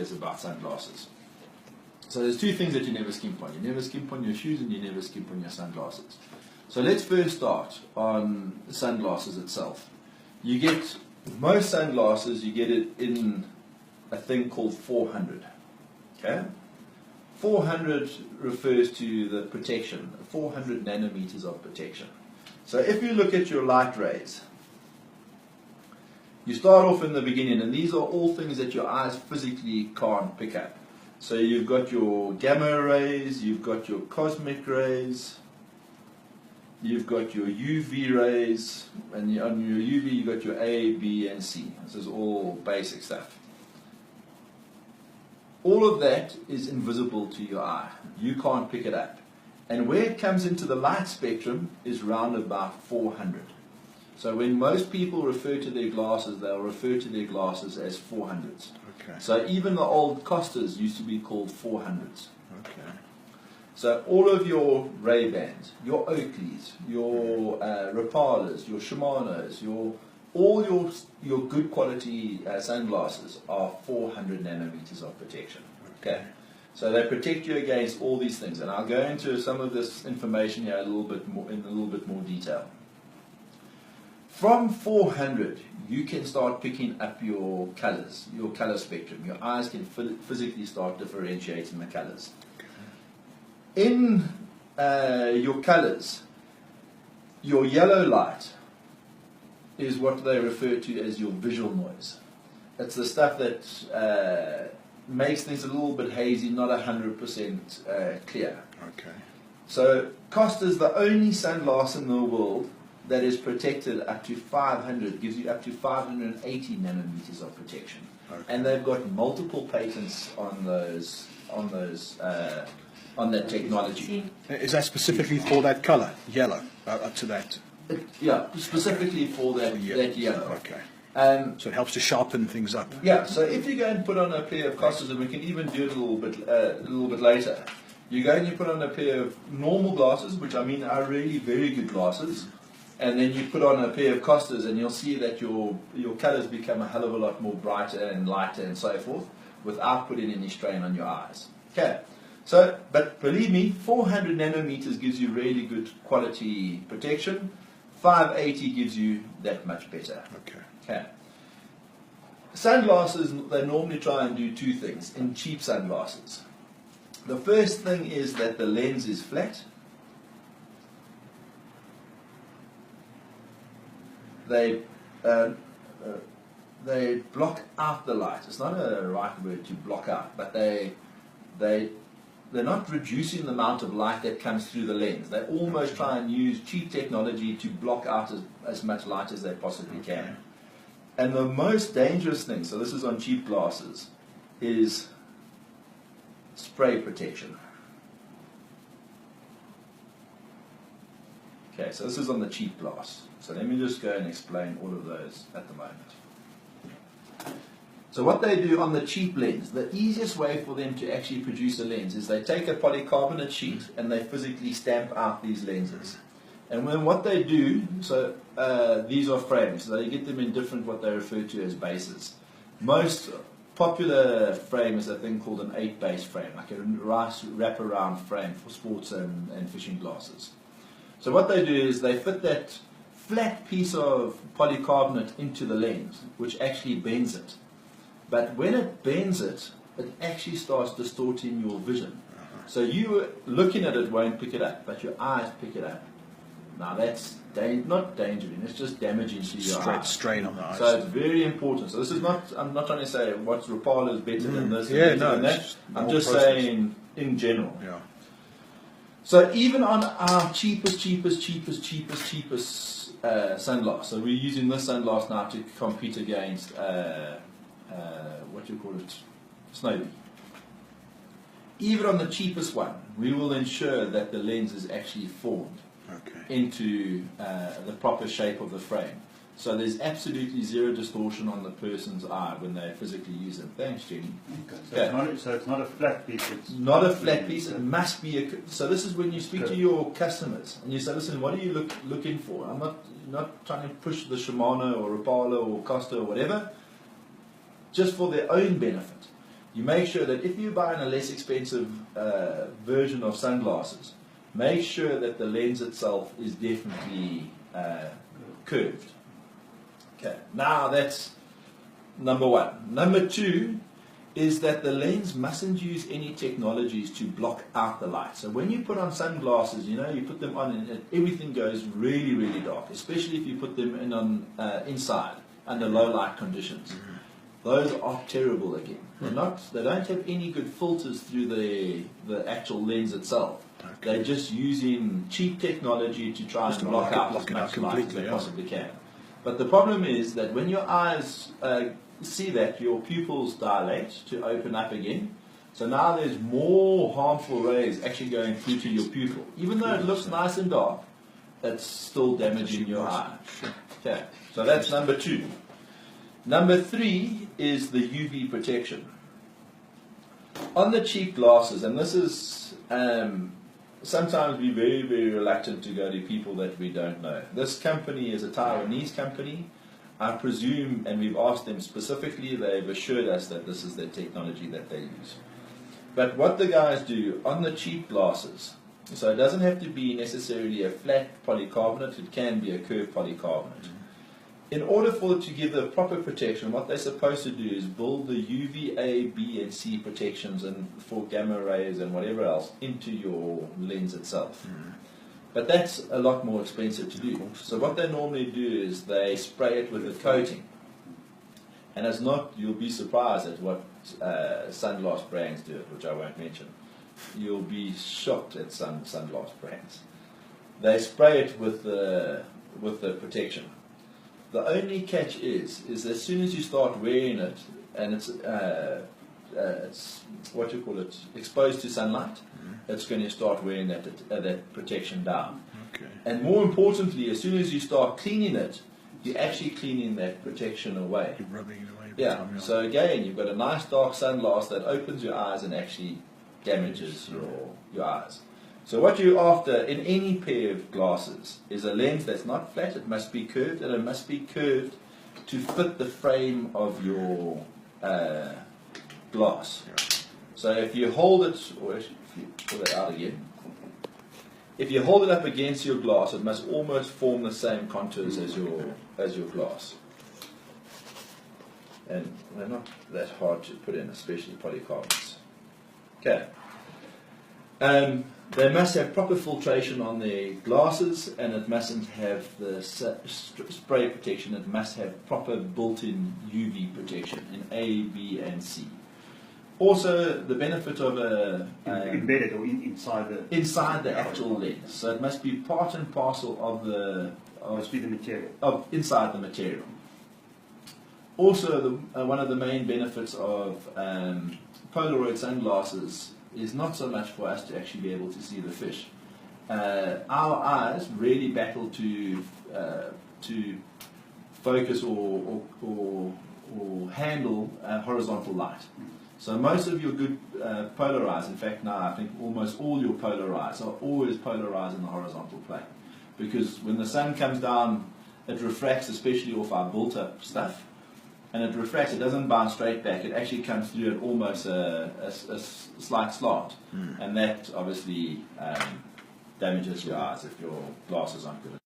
ideas about sunglasses. So there's two things that you never skimp on. You never skimp on your shoes and you never skimp on your sunglasses. So let's first start on sunglasses itself. You get, most sunglasses, you get it in a thing called 400. Okay? 400 refers to the protection, 400 nanometers of protection. So if you look at your light rays, you start off in the beginning, and these are all things that your eyes physically can't pick up. So you've got your gamma rays, you've got your cosmic rays, you've got your UV rays, and on your UV you've got your A, B, and C. This is all basic stuff. All of that is invisible to your eye. You can't pick it up. And where it comes into the light spectrum is round about 400. So when most people refer to their glasses, they'll refer to their glasses as 400s. Okay. So even the old Costas used to be called 400s. Okay. So all of your Ray-Bans, your Oakleys, your Rapalas, your Shimanos, all your good quality sunglasses are 400 nanometers of protection. Okay. So they protect you against all these things, and I'll go into some of this information here in a little bit more detail. From 400, you can start picking up your colors, your color spectrum. Your eyes can physically start differentiating the colors. In your colors, your yellow light is what they refer to as your visual noise. It's the stuff that makes things a little bit hazy, not 100% clear. Okay. So Costa is the only sunglass in the world that is protected up to 500, gives you up to 580 nanometers of protection. Okay. And they've got multiple patents on that technology. Is that specifically for that color, yellow, up to that? Yeah, specifically for that yellow. Okay. So it helps to sharpen things up. Yeah, so if you go and put on a pair of Costas, and we can even do it a little bit later, you go and you put on a pair of normal glasses, which I mean are really very good glasses, and then you put on a pair of Costas, and you'll see that your colours become a hell of a lot more brighter and lighter and so forth, without putting any strain on your eyes. Okay, so, but believe me, 400 nanometers gives you really good quality protection. 580 gives you that much better. Okay. Okay. Sunglasses, they normally try and do two things in cheap sunglasses. The first thing is that the lens is flat. They block out the light. It's not a right word to block out, but they're not reducing the amount of light that comes through the lens. They almost try and use cheap technology to block out as much light as they possibly can. And the most dangerous thing, so this is on cheap glasses, is spray protection. Okay, so this is on the cheap glass. So let me just go and explain all of those at the moment. So what they do on the cheap lens, the easiest way for them to actually produce a lens is they take a polycarbonate sheet and they physically stamp out these lenses. And when what they do, so these are frames, so they get them in different, what they refer to as bases. Most popular frame is a thing called an 8-base frame, like a nice wraparound frame for sports and fishing glasses. So what they do is they fit that flat piece of polycarbonate into the lens, which actually bends it. But when it bends it, it actually starts distorting your vision. So you looking at it won't pick it up, but your eyes pick it up. Now that's not damaging, it's just damaging to your eyes. Strain on the eyes. So it's very important. So this is not, I'm not trying to say what's Rapala is better than this, yeah, and better than that. I'm just saying in general. Yeah. So even on our cheapest sunglass, so we're using this sunglass now to compete against what do you call it, Snowbee. Even on the cheapest one, we will ensure that the lens is actually formed into the proper shape of the frame. So there's absolutely zero distortion on the person's eye when they physically use it. Thanks, Jenny. Okay. So it's not a flat piece. It's not a flat piece. It must be a. So this is when you speak to your customers and you say, "Listen, what are you looking for?" I'm not trying to push the Shimano or Rapala or Costa or whatever, just for their own benefit. you make sure that if you're buying a less expensive version of sunglasses, make sure that the lens itself is definitely curved. Okay, now that's number one. Number two is that the lens mustn't use any technologies to block out the light. So when you put on sunglasses, you put them on and everything goes really, really dark, especially if you put them in on inside under low light conditions. Those are terrible again. They don't have any good filters through the actual lens itself. Okay. They're just using cheap technology to try and block out as much light as they possibly can. But the problem is that when your eyes see that, your pupils dilate to open up again. So now there's more harmful rays actually going through to your pupil. Even though it looks nice and dark, it's still damaging your eye. Okay, so that's number two. Number three is the UV protection. On the cheap glasses, and this is sometimes we're very, very reluctant to go to people that we don't know. This company is a Taiwanese company. I presume, and we've asked them specifically, they've assured us that this is the technology that they use. But what the guys do on the cheap glasses, so it doesn't have to be necessarily a flat polycarbonate, it can be a curved polycarbonate. In order for it to give the proper protection, what they're supposed to do is build the UVA, B and C protections and for gamma rays and whatever else into your lens itself. But that's a lot more expensive to do. So what they normally do is they spray it with a coating. And it's not, you'll be surprised at what sunglass brands do, which I won't mention. You'll be shocked at some sunglass brands. They spray it with the protection. The only catch is as soon as you start wearing it, and it's what you call it, exposed to sunlight, it's going to start wearing that protection down. Okay. And more importantly, as soon as you start cleaning it, you're actually cleaning that protection away. You're rubbing it away. Yeah. So again, you've got a nice dark sunglass that opens your eyes and actually damages your eyes. So what you're after in any pair of glasses is a lens that's not flat, it must be curved, and it must be curved to fit the frame of your glass. So if you hold it, or if you pull it out again, if you hold it up against your glass, it must almost form the same contours as your glass. And they're not that hard to put in, especially polycarbonates. Okay. They must have proper filtration on their glasses, and it mustn't have the spray protection. It must have proper built-in UV protection in A, B, and C. Also, the benefit of embedded or inside the actual lens. So it must be part and parcel of the material. Inside the material. Also, one of the main benefits of Polaroid sunglasses is not so much for us to actually be able to see the fish. Our eyes really battle to focus or handle horizontal light. So most of your good polar eyes, in fact now I think almost all your polar eyes are always polarized in the horizontal plane. Because when the sun comes down, it refracts, especially off our built up stuff, and it refracts, it doesn't bounce straight back, it actually comes through at almost a slight slant. And that obviously damages your eyes if your glasses aren't good